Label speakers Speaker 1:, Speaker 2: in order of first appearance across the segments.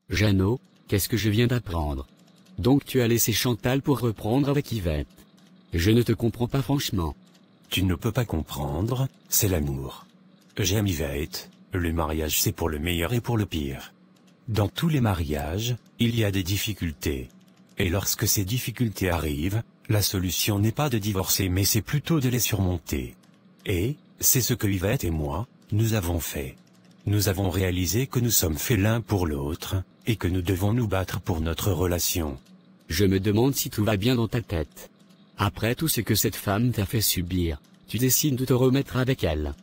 Speaker 1: Jeannot, qu'est-ce que je viens d'apprendre? Donc tu as laissé Chantal pour reprendre avec Yvette. Je ne te comprends pas franchement.
Speaker 2: Tu ne peux pas comprendre, c'est l'amour. J'aime Yvette, le mariage c'est pour le meilleur et pour le pire. Dans tous les mariages, il y a des difficultés. Et lorsque ces difficultés arrivent, la solution n'est pas de divorcer mais c'est plutôt de les surmonter. Et, c'est ce que Yvette et moi, nous avons fait. Nous avons réalisé que nous sommes faits l'un pour l'autre, et que nous devons nous battre pour notre relation.
Speaker 1: Je me demande si tout va bien dans ta tête. Après tout ce que cette femme t'a fait subir, tu décides de te remettre avec elle.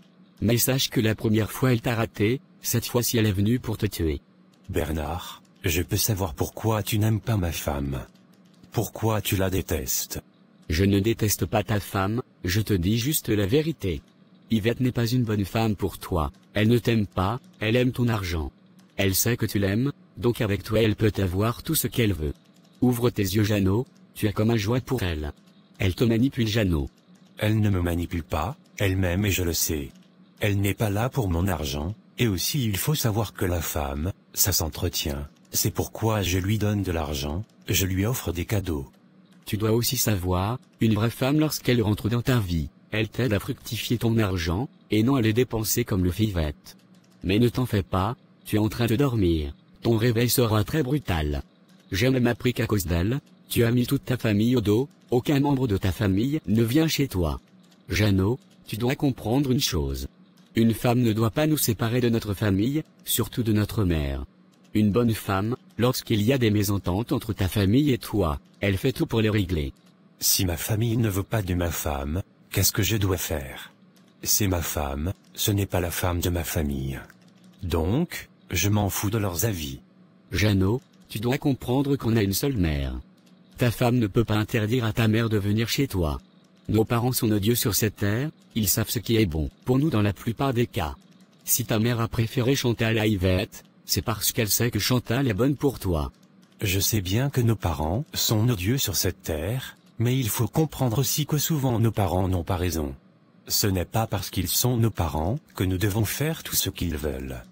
Speaker 1: Mais sache que la première fois elle t'a raté, cette fois-ci elle est venue pour te tuer.
Speaker 2: Bernard, je peux savoir pourquoi tu n'aimes pas ma femme. Pourquoi tu la détestes?
Speaker 1: Je ne déteste pas ta femme, je te dis juste la vérité. Yvette n'est pas une bonne femme pour toi, elle ne t'aime pas, elle aime ton argent. Elle sait que tu l'aimes, donc avec toi elle peut avoir tout ce qu'elle veut. Ouvre tes yeux Jeannot, tu as comme un jouet pour elle. Elle te manipule Jeannot.
Speaker 2: Elle ne me manipule pas, elle m'aime et je le sais. Elle n'est pas là pour mon argent, et aussi il faut savoir que la femme, ça s'entretient. C'est pourquoi je lui donne de l'argent, je lui offre des cadeaux.
Speaker 1: Tu dois aussi savoir, une vraie femme lorsqu'elle rentre dans ta vie, elle t'aide à fructifier ton argent, et non à le dépenser comme le fait Yvette. Mais ne t'en fais pas, tu es en train de dormir, ton réveil sera très brutal. J'ai même appris qu'à cause d'elle, tu as mis toute ta famille au dos, aucun membre de ta famille ne vient chez toi. Jeannot, tu dois comprendre une chose. Une femme ne doit pas nous séparer de notre famille, surtout de notre mère. Une bonne femme, lorsqu'il y a des mésententes entre ta famille et toi, elle fait tout pour les régler.
Speaker 2: Si ma famille ne veut pas de ma femme, qu'est-ce que je dois faire? C'est ma femme, ce n'est pas la femme de ma famille. Donc, je m'en fous de leurs avis.
Speaker 1: Jeannot, tu dois comprendre qu'on a une seule mère. Ta femme ne peut pas interdire à ta mère de venir chez toi. Nos parents sont nos dieux sur cette terre, ils savent ce qui est bon pour nous dans la plupart des cas. Si ta mère a préféré Chantal à Yvette, c'est parce qu'elle sait que Chantal est bonne pour toi.
Speaker 2: Je sais bien que nos parents sont nos dieux sur cette terre, mais il faut comprendre aussi que souvent nos parents n'ont pas raison. Ce n'est pas parce qu'ils sont nos parents que nous devons faire tout ce qu'ils veulent.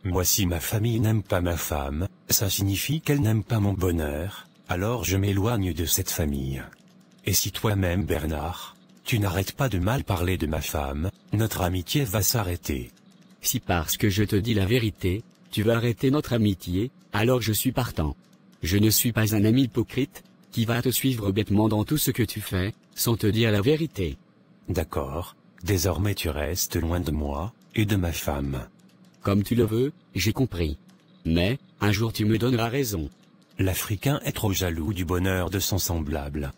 Speaker 2: Moi si ma famille n'aime pas ma femme, ça signifie qu'elle n'aime pas mon bonheur, alors je m'éloigne de cette famille. Et si toi-même Bernard, tu n'arrêtes pas de mal parler de ma femme, notre amitié va s'arrêter.
Speaker 1: Si parce que je te dis la vérité, tu veux arrêter notre amitié, alors je suis partant. Je ne suis pas un ami hypocrite, qui va te suivre bêtement dans tout ce que tu fais, sans te dire la vérité.
Speaker 2: D'accord, désormais tu restes loin de moi, et de ma femme.
Speaker 1: Comme tu le veux, j'ai compris. Mais, un jour tu me donneras raison.
Speaker 2: L'Africain est trop jaloux du bonheur de son semblable.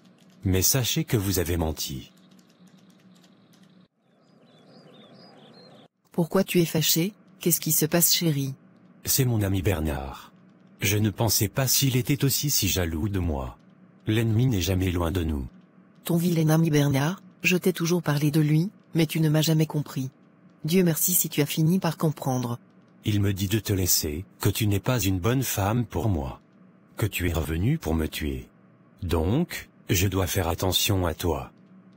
Speaker 2: Mais sachez que vous avez menti.
Speaker 3: Pourquoi tu es fâché? Qu'est-ce qui se passe chérie?
Speaker 2: C'est mon ami Bernard. Je ne pensais pas s'il était aussi si jaloux de moi. L'ennemi n'est jamais loin de nous.
Speaker 3: Ton vilain ami Bernard, je t'ai toujours parlé de lui, mais tu ne m'as jamais compris. Dieu merci si tu as fini par comprendre.
Speaker 2: Il me dit de te laisser, que tu n'es pas une bonne femme pour moi. Que tu es revenu pour me tuer. Donc, je dois faire attention à toi.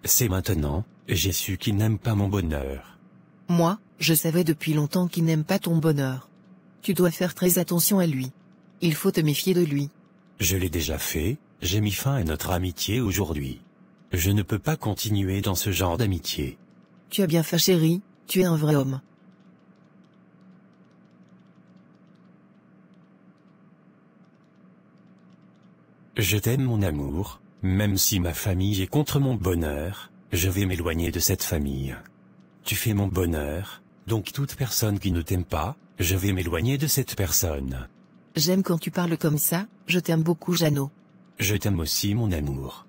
Speaker 2: C'est maintenant, j'ai su qu'il n'aime pas mon bonheur.
Speaker 3: Moi, je savais depuis longtemps qu'il n'aime pas ton bonheur. Tu dois faire très attention à lui. Il faut te méfier de lui.
Speaker 2: Je l'ai déjà fait, j'ai mis fin à notre amitié aujourd'hui. Je ne peux pas continuer dans ce genre d'amitié.
Speaker 3: Tu as bien fait chérie, tu es un vrai homme.
Speaker 2: Je t'aime mon amour, même si ma famille est contre mon bonheur, je vais m'éloigner de cette famille. Tu fais mon bonheur, donc toute personne qui ne t'aime pas, je vais m'éloigner de cette personne.
Speaker 3: J'aime quand tu parles comme ça, je t'aime beaucoup Jeannot.
Speaker 2: Je t'aime aussi mon amour.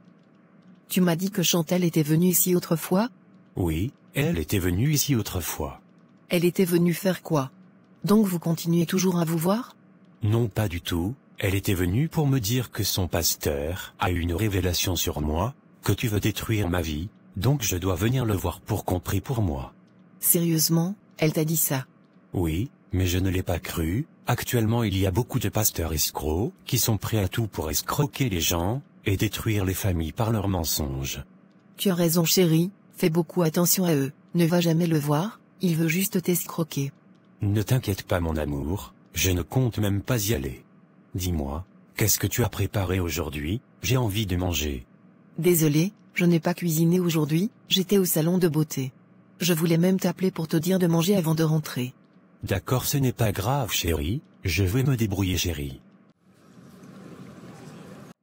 Speaker 3: Tu m'as dit que Chantal était venue ici autrefois?
Speaker 2: Oui, elle était venue ici autrefois.
Speaker 3: Elle était venue faire quoi? Donc vous continuez toujours à vous voir?
Speaker 2: Non pas du tout, elle était venue pour me dire que son pasteur a eu une révélation sur moi, que tu veux détruire ma vie, donc je dois venir le voir pour qu'on prie pour moi.
Speaker 3: Sérieusement, elle t'a dit ça?
Speaker 2: Oui, mais je ne l'ai pas cru. Actuellement il y a beaucoup de pasteurs escrocs qui sont prêts à tout pour escroquer les gens et détruire les familles par leurs mensonges.
Speaker 3: Tu as raison chérie, fais beaucoup attention à eux, ne va jamais le voir, il veut juste t'escroquer.
Speaker 2: Ne t'inquiète pas mon amour, je ne compte même pas y aller. Dis-moi, qu'est-ce que tu as préparé aujourd'hui? J'ai envie de manger.
Speaker 3: Désolé, je n'ai pas cuisiné aujourd'hui, j'étais au salon de beauté. Je voulais même t'appeler pour te dire de manger avant de rentrer.
Speaker 2: D'accord, ce n'est pas grave chérie, je vais me débrouiller chérie.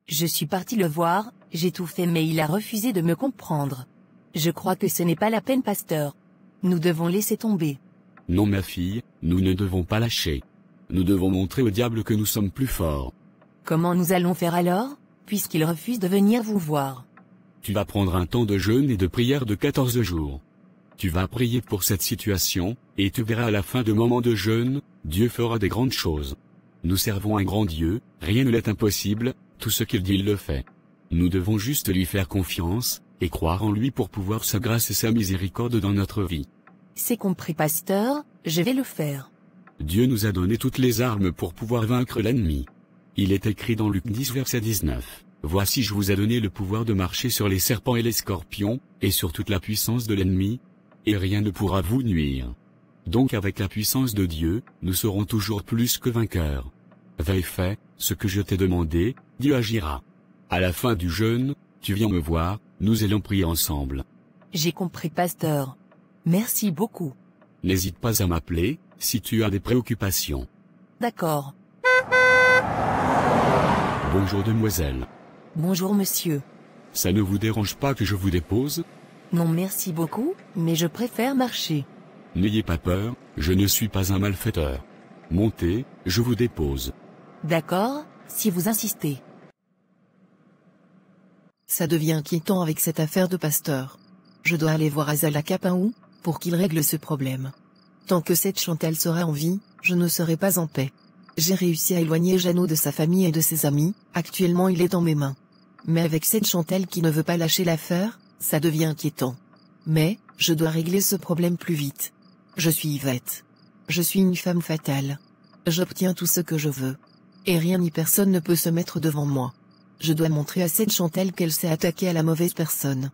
Speaker 4: Je suis parti le voir, j'ai tout fait mais il a refusé de me comprendre. Je crois que ce n'est pas la peine, pasteur. Nous devons laisser tomber.
Speaker 1: Non ma fille, nous ne devons pas lâcher. Nous devons montrer au diable que nous sommes plus forts.
Speaker 4: Comment nous allons faire alors, puisqu'il refuse de venir vous voir?
Speaker 1: Tu vas prendre un temps de jeûne et de prière de 14 jours. Tu vas prier pour cette situation, et tu verras à la fin de moments de jeûne, Dieu fera des grandes choses. Nous servons un grand Dieu, rien ne l'est impossible, tout ce qu'il dit il le fait. Nous devons juste lui faire confiance, et croire en lui pour pouvoir sa grâce et sa miséricorde dans notre vie.
Speaker 4: C'est compris, pasteur, je vais le faire.
Speaker 1: Dieu nous a donné toutes les armes pour pouvoir vaincre l'ennemi. Il est écrit dans Luc 10 verset 19. Voici je vous ai donné le pouvoir de marcher sur les serpents et les scorpions, et sur toute la puissance de l'ennemi, et rien ne pourra vous nuire. Donc avec la puissance de Dieu, nous serons toujours plus que vainqueurs. Veille fait, ce que je t'ai demandé, Dieu agira. À la fin du jeûne, tu viens me voir, nous allons prier ensemble.
Speaker 4: J'ai compris, pasteur. Merci beaucoup.
Speaker 1: N'hésite pas à m'appeler, si tu as des préoccupations.
Speaker 4: D'accord.
Speaker 1: Bonjour demoiselle.
Speaker 4: Bonjour monsieur.
Speaker 1: Ça ne vous dérange pas que je vous dépose?
Speaker 4: Non merci beaucoup, mais je préfère marcher.
Speaker 1: N'ayez pas peur, je ne suis pas un malfaiteur. Montez, je vous dépose.
Speaker 4: D'accord, si vous insistez.
Speaker 3: Ça devient inquiétant avec cette affaire de pasteur. Je dois aller voir Azal à Capaou, pour qu'il règle ce problème. Tant que cette Chantal sera en vie, je ne serai pas en paix. J'ai réussi à éloigner Jeannot de sa famille et de ses amis, actuellement il est dans mes mains. Mais avec cette Chantal qui ne veut pas lâcher l'affaire, ça devient inquiétant. Mais, je dois régler ce problème plus vite. Je suis Yvette. Je suis une femme fatale. J'obtiens tout ce que je veux. Et rien ni personne ne peut se mettre devant moi. Je dois montrer à cette Chantal qu'elle s'est attaquée à la mauvaise personne.